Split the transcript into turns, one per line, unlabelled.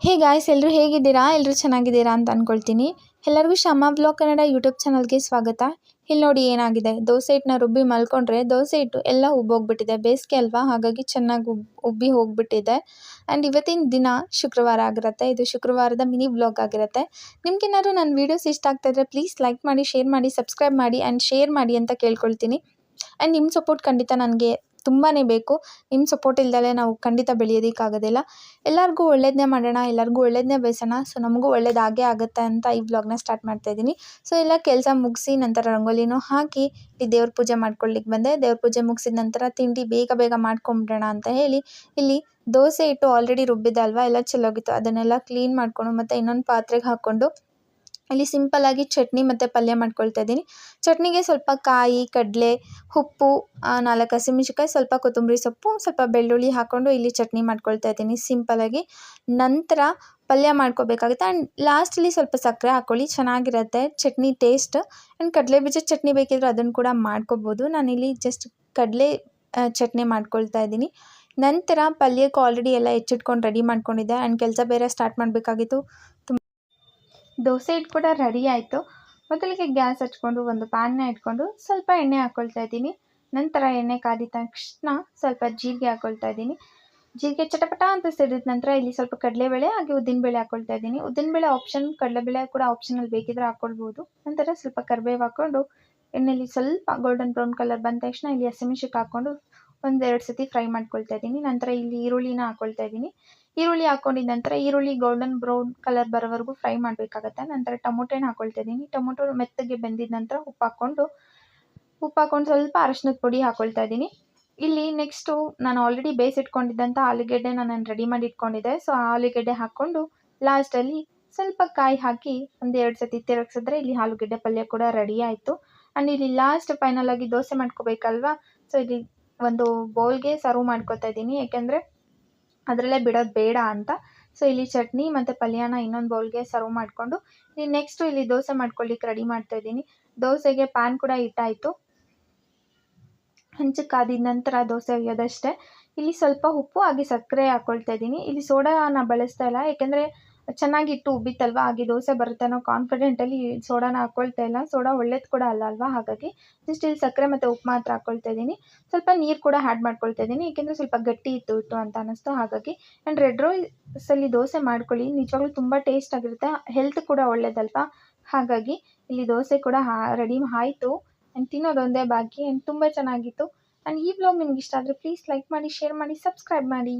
Hey guys, ಎಲ್ಲರೂ ಹೇಗಿದ್ದೀರಾ? ಎಲ್ಲರೂ ಚೆನ್ನಾಗಿದ್ದೀರಾ ಅಂತ ಅಂದ್ಕೊಳ್ತೀನಿ. ಎಲ್ಲರಿಗೂ ಶಮ್ಮ ಬ್ಲಾಗ್ ಕನ್ನಡ ಯೂಟ್ಯೂಬ್ ಚಾನಲ್ಗೆ ಸ್ವಾಗತ. ಇಲ್ಲಿ ನೋಡಿ ಏನಾಗಿದೆ, ದೋಸೆ ಹಿಟ್ಟನ್ನ ರುಬ್ಬಿ ಮಲ್ಕೊಂಡ್ರೆ ದೋಸೆ ಹಿಟ್ಟು ಎಲ್ಲ ಉಬ್ಬೋಗ್ಬಿಟ್ಟಿದೆ. ಬೇಸಿಗೆ ಅಲ್ವಾ, ಹಾಗಾಗಿ ಚೆನ್ನಾಗಿ ಉಬ್ಬಿ ಹೋಗ್ಬಿಟ್ಟಿದೆ. ಆ್ಯಂಡ್ ಇವತ್ತಿನ ದಿನ ಶುಕ್ರವಾರ ಆಗಿರುತ್ತೆ. ಇದು ಶುಕ್ರವಾರದ ಮಿನಿ ಬ್ಲಾಗ್ ಆಗಿರುತ್ತೆ. ನಿಮ್ಗೇನಾದ್ರು ನನ್ನ ವೀಡಿಯೋಸ್ ಇಷ್ಟ ಆಗ್ತಾಯಿದ್ರೆ ಪ್ಲೀಸ್ ಲೈಕ್ ಮಾಡಿ, ಶೇರ್ ಮಾಡಿ, ಸಬ್ಸ್ಕ್ರೈಬ್ ಮಾಡಿ ಆ್ಯಂಡ್ ಶೇರ್ ಮಾಡಿ ಅಂತ ಕೇಳ್ಕೊಳ್ತೀನಿ. ಆ್ಯಂಡ್ ನಿಮ್ಮ ಸಪೋರ್ಟ್ ಖಂಡಿತ ನನಗೆ ತುಂಬಾ ಬೇಕು. ನಿಮ್ಮ ಸಪೋರ್ಟ್ ಇಲ್ದಲೆ ನಾವು ಖಂಡಿತ ಬೆಳೆಯೋದಕ್ಕಾಗೋದಿಲ್ಲ. ಎಲ್ಲರಿಗೂ ಒಳ್ಳೇದನ್ನೇ ಮಾಡೋಣ, ಎಲ್ಲರಿಗೂ ಒಳ್ಳೇದನ್ನೇ ಬಯಸೋಣ. ಸೊ ನಮಗೂ ಒಳ್ಳೇದಾಗೇ ಆಗುತ್ತೆ ಅಂತ ಈ ವ್ಲಾಗ್ನ ಸ್ಟಾರ್ಟ್ ಮಾಡ್ತಾಯಿದ್ದೀನಿ. ಸೊ ಎಲ್ಲ ಕೆಲಸ ಮುಗಿಸಿ ನಂತರ ರಂಗೋಲಿನೂ ಹಾಕಿ ಇಲ್ಲಿ ದೇವ್ರ ಪೂಜೆ ಮಾಡ್ಕೊಳ್ಳಿಕ್ಕೆ ಬಂದೆ. ದೇವ್ರ ಪೂಜೆ ಮುಗಿಸಿದ ನಂತರ ತಿಂಡಿ ಬೇಗ ಮಾಡ್ಕೊಂಬಿಡೋಣ ಅಂತ ಹೇಳಿ ಇಲ್ಲಿ ದೋಸೆ ಹಿಟ್ಟು ಆಲ್ರೆಡಿ ರುಬ್ಬಿದೆ ಅಲ್ವಾ, ಎಲ್ಲ ಚೆಲ್ಲೋಗಿತ್ತು. ಅದನ್ನೆಲ್ಲ ಕ್ಲೀನ್ ಮಾಡಿಕೊಂಡು ಮತ್ತು ಇನ್ನೊಂದು ಪಾತ್ರೆಗೆ ಹಾಕ್ಕೊಂಡು ಇಲ್ಲಿ ಸಿಂಪಲ್ಲಾಗಿ ಚಟ್ನಿ ಮತ್ತು ಪಲ್ಯ ಮಾಡ್ಕೊಳ್ತಾ ಇದ್ದೀನಿ. ಚಟ್ನಿಗೆ ಸ್ವಲ್ಪ ಕಾಯಿ, ಕಡಲೆ, ಉಪ್ಪು, 4 ಹಸಿಮೆಣ್ಸಿನ್ಕಾಯಿ, ಸ್ವಲ್ಪ ಕೊತ್ತಂಬರಿ ಸೊಪ್ಪು, ಸ್ವಲ್ಪ ಬೆಳ್ಳುಳ್ಳಿ ಹಾಕ್ಕೊಂಡು ಇಲ್ಲಿ ಚಟ್ನಿ ಮಾಡ್ಕೊಳ್ತಾ ಇದ್ದೀನಿ ಸಿಂಪಲ್ಲಾಗಿ. ನಂತರ ಪಲ್ಯ ಮಾಡ್ಕೋಬೇಕಾಗುತ್ತೆ. ಆ್ಯಂಡ್ ಲಾಸ್ಟಲ್ಲಿ ಸ್ವಲ್ಪ ಸಕ್ಕರೆ ಹಾಕ್ಕೊಳ್ಳಿ, ಚೆನ್ನಾಗಿರುತ್ತೆ ಚಟ್ನಿ ಟೇಸ್ಟ್. ಆ್ಯಂಡ್ ಕಡಲೆ ಬೀಜದ ಚಟ್ನಿ ಬೇಕಿದ್ರೆ ಅದನ್ನು ಕೂಡ ಮಾಡ್ಕೋಬೋದು. ನಾನಿಲ್ಲಿ ಜಸ್ಟ್ ಕಡಲೆ ಚಟ್ನಿ ಮಾಡ್ಕೊಳ್ತಾ ಇದ್ದೀನಿ. ನಂತರ ಪಲ್ಯಕ್ಕೆ ಆಲ್ರೆಡಿ ಎಲ್ಲ ಹೆಚ್ಚಿಟ್ಕೊಂಡು ರೆಡಿ ಮಾಡ್ಕೊಂಡಿದ್ದೆ. ಆ್ಯಂಡ್ ಕೆಲಸ ಬೇರೆ ಸ್ಟಾರ್ಟ್ ಮಾಡಬೇಕಾಗಿತ್ತು. ದೋಸೆ ಹಿಟ್ಟು ಕೂಡ ರೆಡಿ ಆಯಿತು. ಮೊದಲಿಗೆ ಗ್ಯಾಸ್ ಹಚ್ಕೊಂಡು ಒಂದು ಪ್ಯಾನ್ನ ಇಟ್ಕೊಂಡು ಸ್ವಲ್ಪ ಎಣ್ಣೆ ಹಾಕ್ಕೊಳ್ತಾ ಇದ್ದೀನಿ. ನಂತರ ಎಣ್ಣೆ ಕಾದಿದ ತಕ್ಷಣ ಸ್ವಲ್ಪ ಜೀರಿಗೆ ಹಾಕ್ಕೊಳ್ತಾ ಇದ್ದೀನಿ. ಜೀರಿಗೆ ಚಟಪಟ ಅಂತ ಸಿಡಿದ ನಂತರ ಇಲ್ಲಿ ಸ್ವಲ್ಪ ಕಡಲೆಬೇಳೆ ಹಾಗೆ ಉದ್ದಿನಬೇಳೆ ಹಾಕ್ಕೊಳ್ತಾ ಇದ್ದೀನಿ. ಉದ್ದಿನಬೇಳೆ ಆಪ್ಷನ್, ಕಡಲೆಬೇಳೆ ಕೂಡ ಆಪ್ಷನಲ್ಲಿ ಬೇಕಿದ್ರೆ ಹಾಕ್ಕೊಳ್ಬೋದು. ನಂತರ ಸ್ವಲ್ಪ ಕರಿಬೇವು ಹಾಕ್ಕೊಂಡು ಎಣ್ಣೆಯಲ್ಲಿ ಸ್ವಲ್ಪ ಗೋಲ್ಡನ್ ಬ್ರೌನ್ ಕಲರ್ ಬಂದ ತಕ್ಷಣ ಇಲ್ಲಿ ಹಸಿಮೆಣ್ಸಿನ್ಕಾಯಿ ಹಾಕ್ಕೊಂಡು 1-2 ಸತಿ ಫ್ರೈ ಮಾಡ್ಕೊಳ್ತಾ ಇದ್ದೀನಿ. ನಂತರ ಇಲ್ಲಿ ಈರುಳ್ಳಿನ ಹಾಕ್ಕೊಳ್ತಾ ಇದ್ದೀನಿ. ಈರುಳ್ಳಿ ಹಾಕ್ಕೊಂಡಿದ ನಂತರ ಈರುಳ್ಳಿ ಗೋಲ್ಡನ್ ಬ್ರೌನ್ ಕಲರ್ ಬರೋವರೆಗೂ ಫ್ರೈ ಮಾಡಬೇಕಾಗತ್ತೆ. ನಂತರ ಟೊಮೊಟೊನ ಹಾಕ್ಕೊಳ್ತಾ ಇದ್ದೀನಿ. ಟೊಮೊಟೊ ಮೆತ್ತಗೆ ಬೆಂದಿದ ನಂತರ ಉಪ್ಪು ಹಾಕ್ಕೊಂಡು ಸ್ವಲ್ಪ ಅರಶಿನದ ಪುಡಿ ಹಾಕ್ಕೊಳ್ತಾ ಇದ್ದೀನಿ. ಇಲ್ಲಿ ನೆಕ್ಸ್ಟು ನಾನು ಆಲ್ರೆಡಿ ಬೇಯಿಸಿಟ್ಕೊಂಡಿದ್ದಂಥ ಆಲೂಗೆಡ್ಡೆನ ನಾನು ರೆಡಿ ಮಾಡಿ ಇಟ್ಕೊಂಡಿದ್ದೆ. ಸೊ ಆ ಆಲೂಗೆಡ್ಡೆ ಹಾಕ್ಕೊಂಡು ಲಾಸ್ಟಲ್ಲಿ ಸ್ವಲ್ಪ ಕಾಯಿ ಹಾಕಿ 1-2 ಸತಿ ತಿರುಗಿಸಿದ್ರೆ ಇಲ್ಲಿ ಆಲೂಗೆಡ್ಡೆ ಪಲ್ಯ ಕೂಡ ರೆಡಿ ಆಯಿತು. ಆ್ಯಂಡ್ ಇಲ್ಲಿ ಲಾಸ್ಟ್ ಫೈನಲ್ ಆಗಿ ದೋಸೆ ಮಾಡ್ಕೋಬೇಕಲ್ವಾ, ಸೊ ಇಲ್ಲಿ ಒಂದು ಬೌಲ್ಗೆ ಸರ್ವ್ ಮಾಡ್ಕೊತಾ ಇದ್ದೀನಿ, ಯಾಕೆಂದರೆ ಅದರಲ್ಲೇ ಬಿಡೋದು ಬೇಡ ಅಂತ. ಸೊ ಇಲ್ಲಿ ಚಟ್ನಿ ಮತ್ತು ಪಲ್ಯನ ಇನ್ನೊಂದು ಬೌಲ್ಗೆ ಸರ್ವ್ ಮಾಡಿಕೊಂಡು ಇಲ್ಲಿ ನೆಕ್ಸ್ಟು ಇಲ್ಲಿ ದೋಸೆ ಮಾಡ್ಕೊಳ್ಳಿಕ್ಕೆ ರೆಡಿ ಮಾಡ್ತಾಯಿದ್ದೀನಿ. ದೋಸೆಗೆ ಪ್ಯಾನ್ ಕೂಡ ಇಟ್ಟಾಯಿತು. ಹಂಚಕ್ಕೆ ಕಾದಿದ ನಂತರ ದೋಸೆ ಒಯ್ಯೋದಷ್ಟೇ. ಇಲ್ಲಿ ಸ್ವಲ್ಪ ಉಪ್ಪು ಹಾಗೆ ಸಕ್ಕರೆ ಹಾಕ್ಕೊಳ್ತಾ ಇದ್ದೀನಿ. ಇಲ್ಲಿ ಸೋಡಾನ ಬಳಸ್ತಾ ಇಲ್ಲ, ಯಾಕೆಂದರೆ ಚೆನ್ನಾಗಿ ಇಟ್ಟು ಉಬ್ಬಿತ್ತಲ್ವ, ಹಾಗೆ ದೋಸೆ ಬರುತ್ತೆ ಅನ್ನೋ ಕಾನ್ಫಿಡೆಂಟಲ್ಲಿ ಸೋಡಾನ ಹಾಕ್ಕೊಳ್ತಾ ಇಲ್ಲ. ಸೋಡಾ ಒಳ್ಳೇದು ಕೂಡ ಅಲ್ವಾ, ಹಾಗಾಗಿ ಜಸ್ಟ್ ಇಲ್ಲಿ ಸಕ್ಕರೆ ಮತ್ತು ಉಪ್ಪು ಮಾತ್ರ ಹಾಕ್ಕೊಳ್ತಾ ಇದ್ದೀನಿ. ಸ್ವಲ್ಪ ನೀರು ಕೂಡ ಆ್ಯಡ್ ಮಾಡ್ಕೊಳ್ತಾ ಇದ್ದೀನಿ, ಏಕೆಂದರೆ ಸ್ವಲ್ಪ ಗಟ್ಟಿ ಇತ್ತು ಅಂತ ಅನ್ನಿಸ್ತು ಹಾಗಾಗಿ. ಆ್ಯಂಡ್ ರೆಡ್ ರೈಸಲ್ಲಿ ದೋಸೆ ಮಾಡ್ಕೊಳ್ಳಿ, ನಿಜವಾಗ್ಲೂ ತುಂಬ ಟೇಸ್ಟ್ ಆಗಿರುತ್ತೆ, ಹೆಲ್ತ್ ಕೂಡ ಒಳ್ಳೇದಲ್ವಾ, ಹಾಗಾಗಿ ಇಲ್ಲಿ ದೋಸೆ ಕೂಡ ರೆಡಿ ಆಯಿತು. ಆ್ಯಂಡ್ ತಿನ್ನೋದೊಂದೇ ಬಾಕಿ. ಆ್ಯಂಡ್ ತುಂಬ ಚೆನ್ನಾಗಿತ್ತು. ಆ್ಯಂಡ್ ಈ ವ್ಲಾಗ್ ನಿಮ್ಗೆ ಇಷ್ಟ ಆದರೆ ಪ್ಲೀಸ್ ಲೈಕ್ ಮಾಡಿ, ಶೇರ್ ಮಾಡಿ, ಸಬ್ಸ್ಕ್ರೈಬ್ ಮಾಡಿ.